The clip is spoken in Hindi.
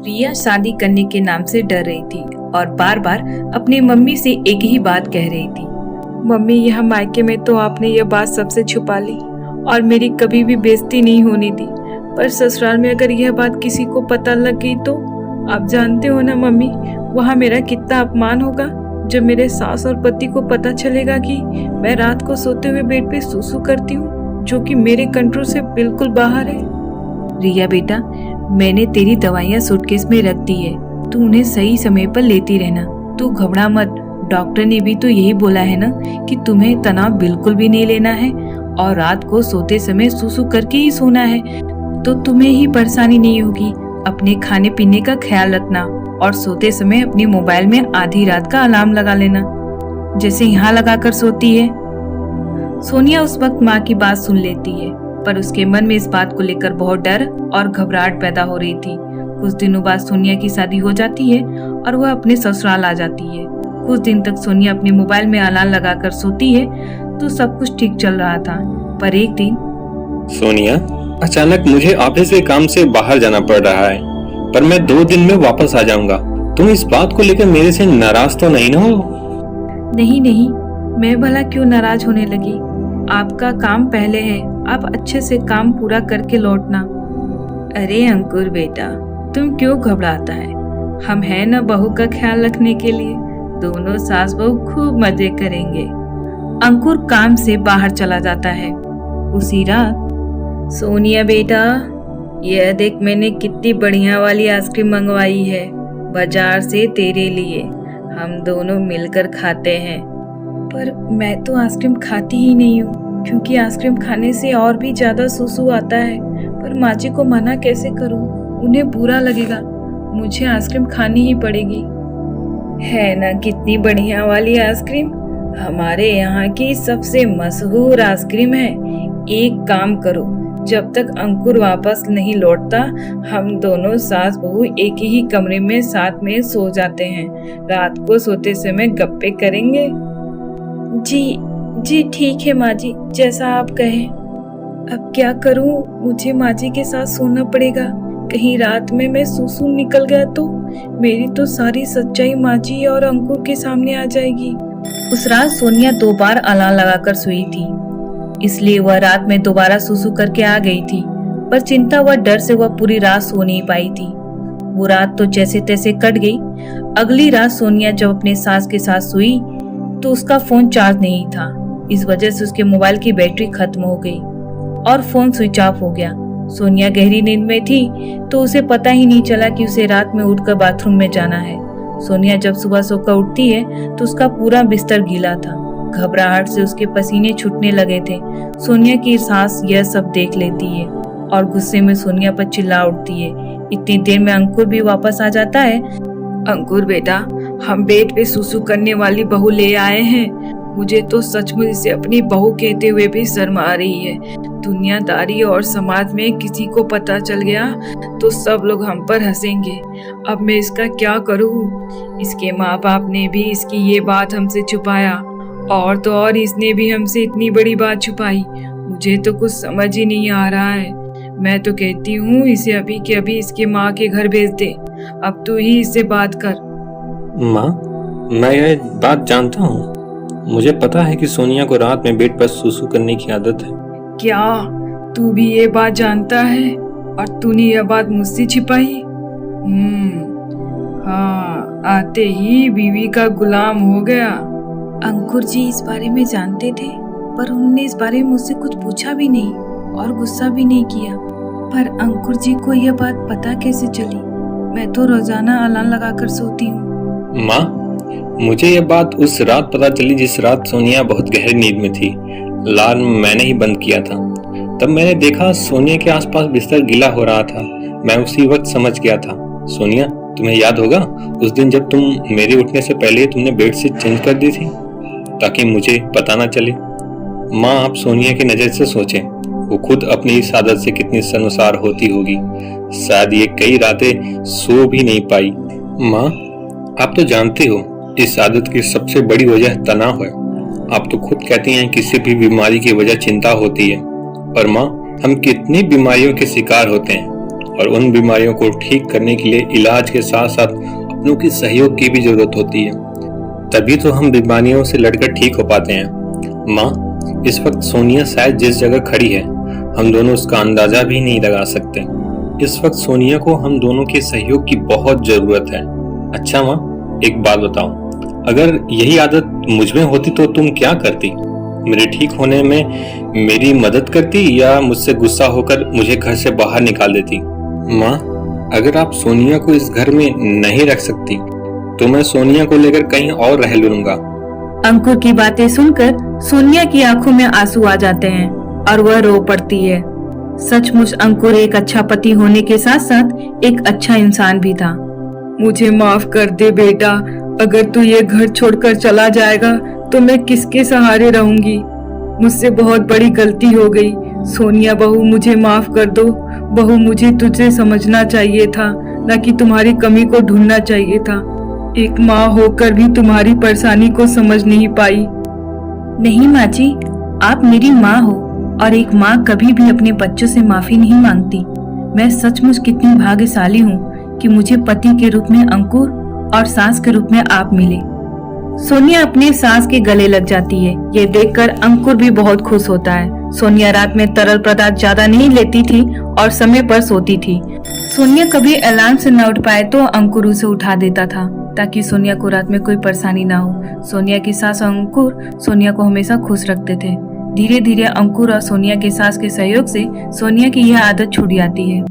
रिया शादी करने के नाम से डर रही थी और बार बार अपनी मम्मी से एक ही बात कह रही थी। मम्मी, यह मायके में तो आपने यह बात सबसे छुपा ली और मेरी कभी भी बेइज्जती नहीं होने दी, पर ससुराल में अगर यह बात किसी को पता लग गई तो आप जानते हो ना मम्मी, वहाँ मेरा कितना अपमान होगा जब मेरे सास और पति को पता चलेगा कि मैं रात को सोते हुए बेड पे सूसू करती हूँ, जो कि मेरे कंट्रोल से बिल्कुल बाहर है। रिया बेटा, मैंने तेरी दवाइयाँ सूटकेस में रख दी है, तू उन्हें सही समय पर लेती रहना। तू घबरा मत, डॉक्टर ने भी तो यही बोला है ना कि तुम्हें तनाव बिल्कुल भी नहीं लेना है और रात को सोते समय सूसू करके ही सोना है, तो तुम्हें ही परेशानी नहीं होगी। अपने खाने पीने का ख्याल रखना और सोते समय अपने मोबाइल में आधी रात का अलार्म लगा लेना, जैसे यहाँ लगा कर सोती है। सोनिया उस वक्त माँ की बात सुन लेती है, पर उसके मन में इस बात को लेकर बहुत डर और घबराहट पैदा हो रही थी। कुछ दिनों बाद सोनिया की शादी हो जाती है और वह अपने ससुराल आ जाती है। कुछ दिन तक सोनिया अपने मोबाइल में अलार्म लगाकर सोती है तो सब कुछ ठीक चल रहा था, पर एक दिन सोनिया, अचानक मुझे ऑफिस के काम से बाहर जाना पड़ रहा है, पर मैं 2 दिन में वापस आ जाऊंगा। तुम इस बात को लेकर मेरे से नाराज तो नहीं ना हो? नहीं नहीं, मैं भला क्यों नाराज होने लगी। आपका काम पहले है, आप अच्छे से काम पूरा करके लौटना। अरे अंकुर बेटा, तुम क्यों घबराता है, हम हैं ना बहू का ख्याल रखने के लिए। दोनों सास बहू खूब मजे करेंगे। अंकुर काम से बाहर चला जाता है। उसी रात, सोनिया बेटा, यह देख मैंने कितनी बढ़िया वाली आइसक्रीम मंगवाई है बाजार से तेरे लिए, हम दोनों मिलकर खाते हैं। पर मैं तो आइसक्रीम खाती ही नहीं हूँ, क्योंकि आइसक्रीम खाने से और भी ज्यादा सुसु आता है। पर माँ जी को मना कैसे करूँ, उन्हें बुरा लगेगा। मुझे आइसक्रीम खानी ही पड़ेगी। है ना कितनी बढ़िया वाली आइसक्रीम, हमारे यहाँ की सबसे मशहूर आइसक्रीम है। एक काम करो, जब तक अंकुर वापस नहीं लौटता हम दोनों सास बहू एक ही कमरे में साथ में सो जाते हैं। रात को सोते समय गप्पे करेंगे। जी जी ठीक है माँ जी, जैसा आप कहें। अब क्या करूँ, मुझे माँ जी के साथ सोना पड़ेगा। कहीं रात में मैं सूसू निकल गया तो मेरी तो सारी सच्चाई माँ जी और अंकुर के सामने आ जाएगी। उस रात सोनिया 2 बार अलार्म लगाकर सोई थी, इसलिए वह रात में दोबारा सूसू करके आ गई थी। पर चिंता व डर से वह पूरी रात सो नहीं पाई थी। वो रात तो जैसे तैसे कट गई। अगली रात सोनिया जब अपने सास के साथ सोई तो उसका फोन चार्ज नहीं था। इस वजह से उसके मोबाइल की बैटरी खत्म हो गई और फोन स्विच ऑफ हो गया। सोनिया गहरी नींद में थी तो उसे पता ही नहीं चला कि उसे रात में उठकर बाथरूम में जाना है। सोनिया जब सुबह सोकर उठती है तो उसका पूरा बिस्तर गीला था। घबराहट से उसके पसीने छूटने लगे थे। सोनिया की सास यह सब देख लेती है और गुस्से में सोनिया पर चिल्ला उठती है। इतनी देर में अंकुर भी वापस आ जाता है। अंकुर बेटा, हम बेड पे सुसु करने वाली बहू ले आए हैं। मुझे तो सचमुच इसे अपनी बहू कहते हुए भी शर्म आ रही है। दुनियादारी और समाज में किसी को पता चल गया तो सब लोग हम पर हंसेंगे। अब मैं इसका क्या करूं? इसके माँ बाप ने भी इसकी ये बात हमसे छुपाया और तो और इसने भी हमसे इतनी बड़ी बात छुपाई। मुझे तो कुछ समझ ही नहीं आ रहा है। मैं तो कहती हूँ इसे अभी के अभी इसके माँ के घर भेज दे। अब तू ही इससे बात कर। माँ, मैं यह बात जानता हूँ। मुझे पता है कि सोनिया को रात में बेड पर सुसु करने की आदत है। क्या तू भी ये बात जानता है और तूने यह बात मुझसे छिपाई? हाँ, आते ही बीवी का गुलाम हो गया। अंकुर जी इस बारे में जानते थे, पर उन्होंने इस बारे में मुझसे कुछ पूछा भी नहीं और गुस्सा भी नहीं किया। पर अंकुर जी को यह बात पता कैसे चली? मैं तो रोजाना अलार्म लगाकर सोती हूँ। माँ, मुझे यह बात उस रात पता चली जिस रात सोनिया बहुत गहरी नींद में थी। अलार्म मैंने ही बंद किया था। तब मैंने देखा सोनिया के आसपास बिस्तर गीला हो रहा था। मैं उसी वक्त समझ गया था। सोनिया, तुम्हें याद होगा उस दिन जब तुम मेरे उठने से पहले तुमने बेडशीट चेंज कर दी थी ताकि मुझे पता ना चले। माँ, आप सोनिया की नजर से सोचें, वो खुद अपनी इस आदत से कितनी शर्मसार होती होगी। शायद ये कई रातें सो भी नहीं पाई। माँ, आप तो जानते हो इस आदत की सबसे बड़ी वजह तनाव है। आप तो खुद कहती हैं किसी भी बीमारी की वजह चिंता होती है, पर माँ, हम कितनी बीमारियों के शिकार होते हैं और उन बीमारियों को ठीक करने के लिए इलाज के साथ साथ अपनों की सहयोग की भी जरूरत होती है। तभी तो हम बीमारियों से लड़कर ठीक हो पाते हैं। माँ, इस वक्त सोनिया शायद जिस जगह खड़ी है हम दोनों उसका अंदाजा भी नहीं लगा सकते। इस वक्त सोनिया को हम दोनों के सहयोग की बहुत जरूरत है। अच्छा माँ, एक बात बताओ, अगर यही आदत मुझ में होती तो तुम क्या करती? मेरे ठीक होने में मेरी मदद करती या मुझसे गुस्सा होकर मुझे घर से बाहर निकाल देती? माँ, अगर आप सोनिया को इस घर में नहीं रख सकती तो मैं सोनिया को लेकर कहीं और रह लूंगा। अंकुर की बातें सुनकर सोनिया की आंखों में आंसू आ जाते हैं और वह रो पड़ती है। सचमुच अंकुर एक अच्छा पति होने के साथ साथ एक अच्छा इंसान भी था। मुझे माफ कर दे बेटा, अगर तू ये घर छोड़कर चला जाएगा तो मैं किसके सहारे रहूंगी। मुझसे बहुत बड़ी गलती हो गई। सोनिया बहू, मुझे माफ कर दो। बहू, मुझे तुझे समझना चाहिए था, न कि तुम्हारी कमी को ढूंढना चाहिए था। एक माँ होकर भी तुम्हारी परेशानी को समझ नहीं पाई। नहीं माँ जी, आप मेरी माँ हो और एक माँ कभी भी अपने बच्चों से माफी नहीं मांगती। मैं सचमुच कितनी भाग्यशाली हूँ कि मुझे पति के रूप में अंकुर और सास के रूप में आप मिले। सोनिया अपने सास के गले लग जाती है। ये देखकर अंकुर भी बहुत खुश होता है। सोनिया रात में तरल पदार्थ ज्यादा नहीं लेती थी और समय पर सोती थी। सोनिया कभी अलार्म से न उठ पाए तो अंकुर उसे उठा देता था ताकि सोनिया को रात में कोई परेशानी ना हो। सोनिया की सास और अंकुर सोनिया को हमेशा खुश रखते थे। धीरे धीरे अंकुर और सोनिया के सास के सहयोग से सोनिया की यह आदत छूट जाती है।